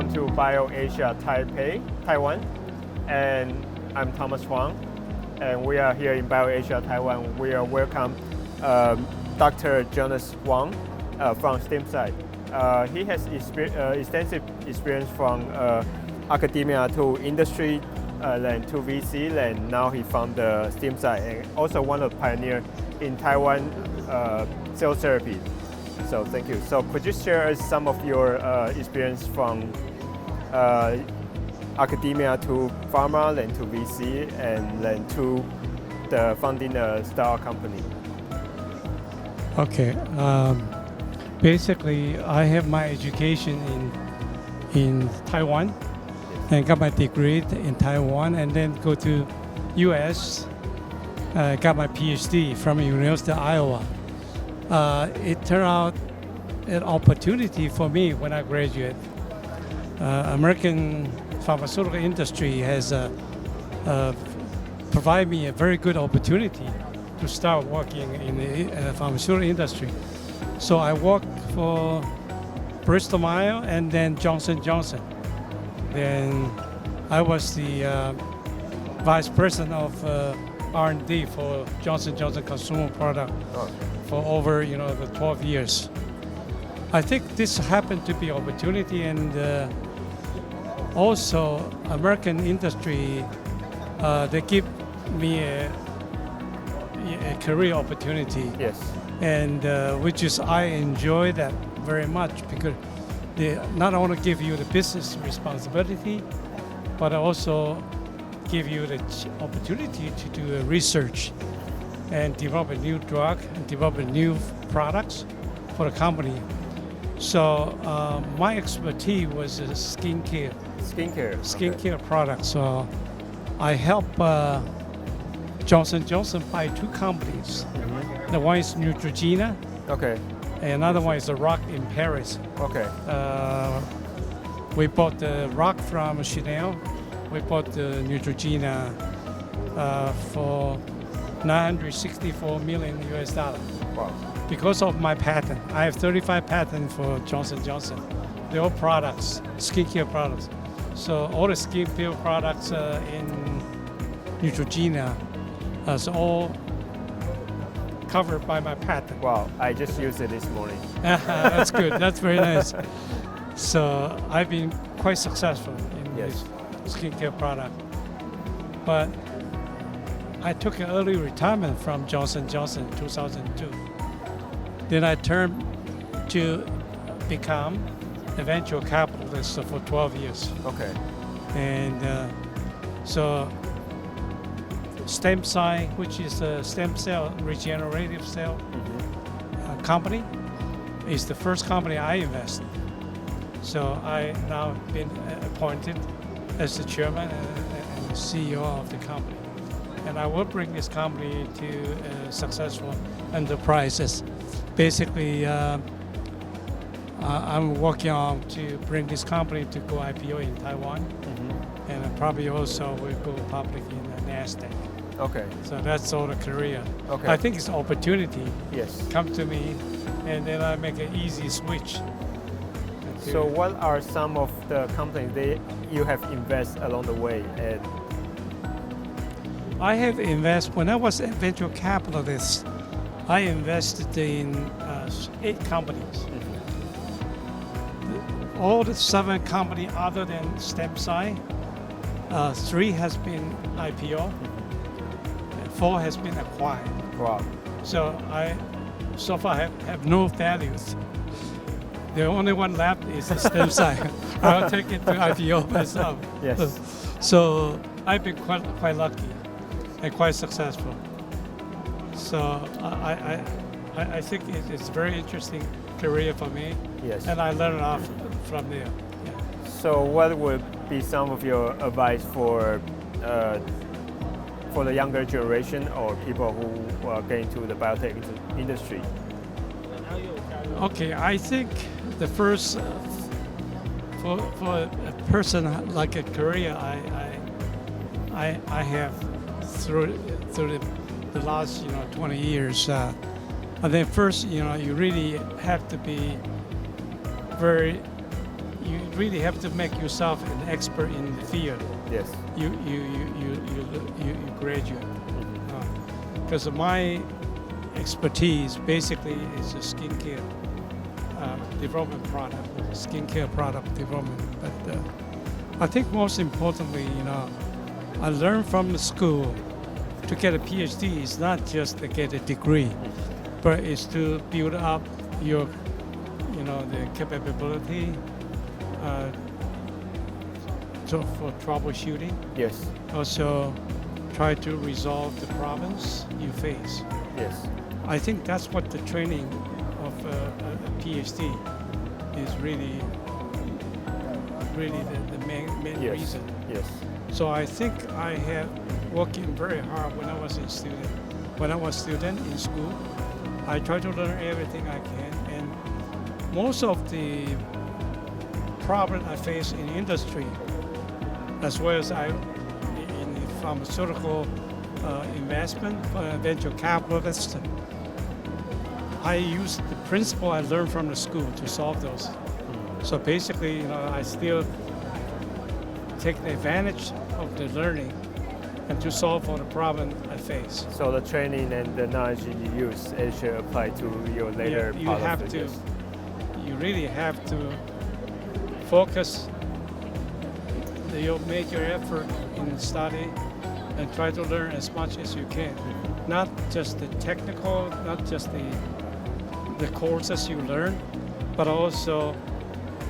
welcome to BioAsia Taipei, Taiwan. And I'm Jonas Wang, and we are here in BioAsia Taiwan. We are welcome Dr. Jonas Wang from StemCyte. He has extensive experience from academia to industry, then to VC, and now he founded StemCyte, and also one of the pioneers in Taiwan cell therapy. So thank you. So could you share us some of your experience from academia to pharma, then to VC, and then to the founding a startup company? Okay. Basically, I have my education in Taiwan, and got my degree in Taiwan, and then go to U.S. Got my PhD from University of Iowa. It turned out an opportunity for me when I graduated. American pharmaceutical industry has provided me a very good opportunity to start working in the pharmaceutical industry. So I worked for Bristol Myers and then Johnson & Johnson. Then I was the vice president of R&D for Johnson & Johnson consumer product for over the 12 years. I think this happened to be opportunity, and also American industry, they give me a career opportunity. Yes. And which is I enjoy that very much, because they not only give you the business responsibility, but also give you the opportunity to do research and develop a new drug and develop new products for the company. So my expertise was skincare Okay. products. So I helped Johnson & Johnson buy two companies. Mm-hmm. The one is Neutrogena. Okay. And another one is the Rock in Paris. Okay. We bought the Rock from Chanel. We bought the Neutrogena for $964 million US. Wow. Because of my patent. I have 35 patents for Johnson & Johnson. They're all products, skincare products. So all the skincare products in Neutrogena is all covered by my patent. Wow. I just used it this morning. That's good. That's very nice. So I've been quite successful in Yes. this skincare product. But I took an early retirement from Johnson & Johnson in 2002. Then I turned to become a venture capitalist for 12 years. Okay. And so StemCyte, which is a stem cell regenerative cell company, is the first company I invested. So I now been appointed as the chairman and CEO of the company. And I will bring this company to successful enterprises. Basically, I'm working on to bring this company to go IPO in Taiwan, and probably also will go public in the NASDAQ. Okay. So that's all the career. Okay. I think it's opportunity. Yes. Come to me, and then I make an easy switch. So what are some of the companies you have invested along the way? And I have invested, when I was a venture capitalist, I invested in 8 companies. All the 7 companies other than StemCyte, 3 has been IPO, 4 has been acquired. wow. So I so far have no values. The only one left is the StemCyte. I'll take it to IPO myself. Yes. So I've been quite lucky and quite successful. So I think it's a very interesting career for me. Yes. And I learned a lot from there. Yeah. So what would be some of your advice for the younger generation or people who are getting to the biotech industry? Okay, I think the first for a person like a career, I have through the last 20 years. And then first, you really have to be very you really have to make yourself an expert in the field. Yes. You graduate. Because my expertise basically is a skincare development product, skincare product development. But I think most importantly, I learned from the school to get a PhD is not just to get a degree, but it's to build up your, the capability for troubleshooting. Yes. Also, try to resolve the problems you face. Yes. I think that's what the training of a PhD is really the main Yes. reason. Yes. So I think I have working very hard when I was a student. When I was student in school, I try to learn everything I can, and most of the problem I face in industry, as well as in the pharmaceutical investment, venture capitalist, I use the principle I learned from the school to solve those. So basically, I still take the advantage of the learning and to solve all the problem I face. So the training and the knowledge you use, it should apply to your later you part have of to. the yes. You really have to focus your major effort in study and try to learn as much as you can. Not just the technical, not just the courses you learn, but also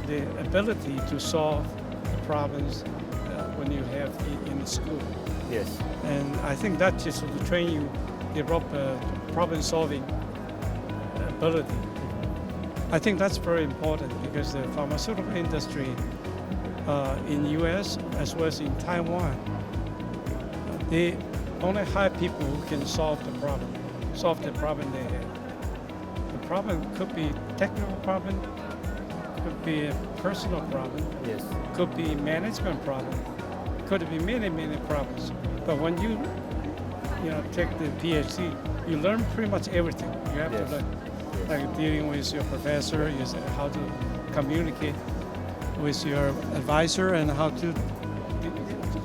the ability to solve the problems when you have in school. Yes. And I think that just will train you, develop problem-solving ability. I think that's very important because the pharmaceutical industry in the U.S. as well as in Taiwan, they only hire people who can solve the problem they have. The problem could be technical problem, could be a personal problem, Yes. could be management problem, could be many problems. But when you take the PhD, you learn pretty much everything. You have Yes. to learn, like dealing with your professor, how to communicate with your advisor, and how to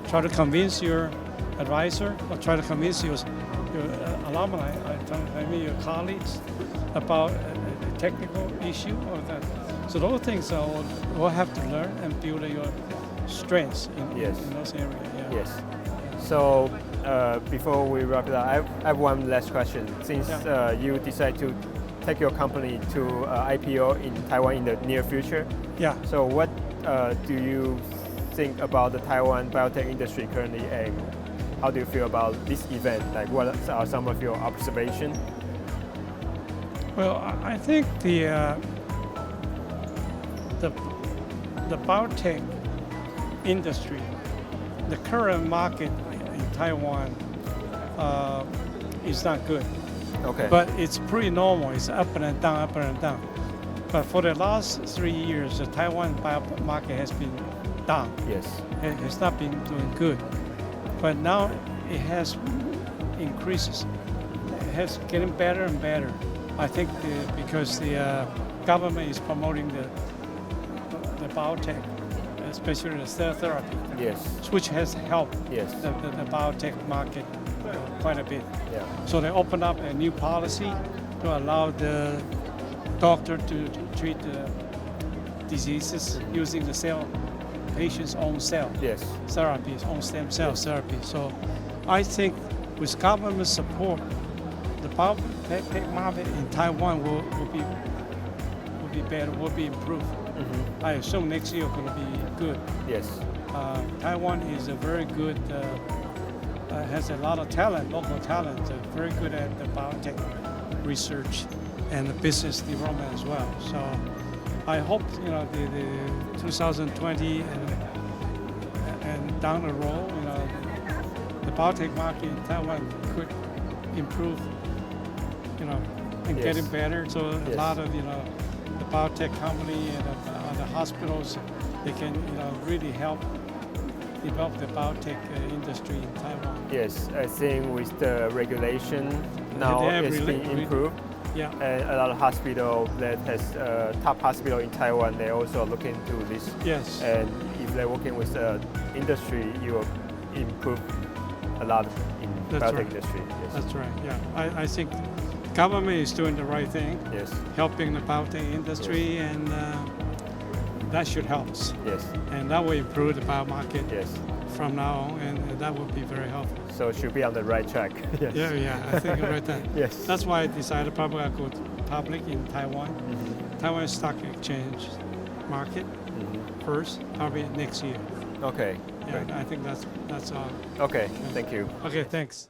try to convince your advisor or try to convince your alumni, your colleagues about a technical issue or that. So those things we'll have to learn and build your strengths in those areas. Yeah. Yes. So before we wrap it up, I have one last question. Since you decide to take your company to IPO in Taiwan in the near future, so what do you think about the Taiwan biotech industry currently, and how do you feel about this event? Like, what are some of your observations? Well, I think the biotech industry, the current market in Taiwan is not good. Okay. But it's pretty normal. It's up and down, up and down. But for the last 3 years, the Taiwan biotech market has been down. Yes. It has not been doing good. But now it has increases. It has getting better and better. I think because the government is promoting the biotech, especially the cell therapy, Yes. which has helped Yes. the biotech market quite a bit. Yeah. So they opened up a new policy to allow the doctor to treat the diseases using the patient's own cell therapy, own stem cell therapy. So I think with government support, the biotech market in Taiwan will be better, will be improved. I assume next year going to be good. Yes. Taiwan is a very good, has a lot of talent, local talent, very good at the biotech research and the business development as well. So I hope the 2020 and down the road, the biotech market in Taiwan could improve, and getting better. So a lot of the biotech company and the hospitals, they can really help develop the biotech industry in Taiwan. Yes, I think with the regulation now it's being improved. Yeah. And a lot of hospital that has top hospital in Taiwan, they also look into this. Yes. And if they're working with the industry, you will improve a lot in biotech industry. Yes. That's right. Yeah. I think government is doing the right thing. Yes. Helping the biotech industry, yes. and that should help us. Yes. And that will improve the bio market. Yes. From now on, and that would be very helpful. So it should be on the right track. Yes. Yeah, I think right there. Yes. That's why I decided probably I'll go public in Taiwan. Mm-hmm. Taiwan Stock Exchange market first, probably next year. Okay. Yeah, I think that's all. Okay, thank you. Okay, thanks.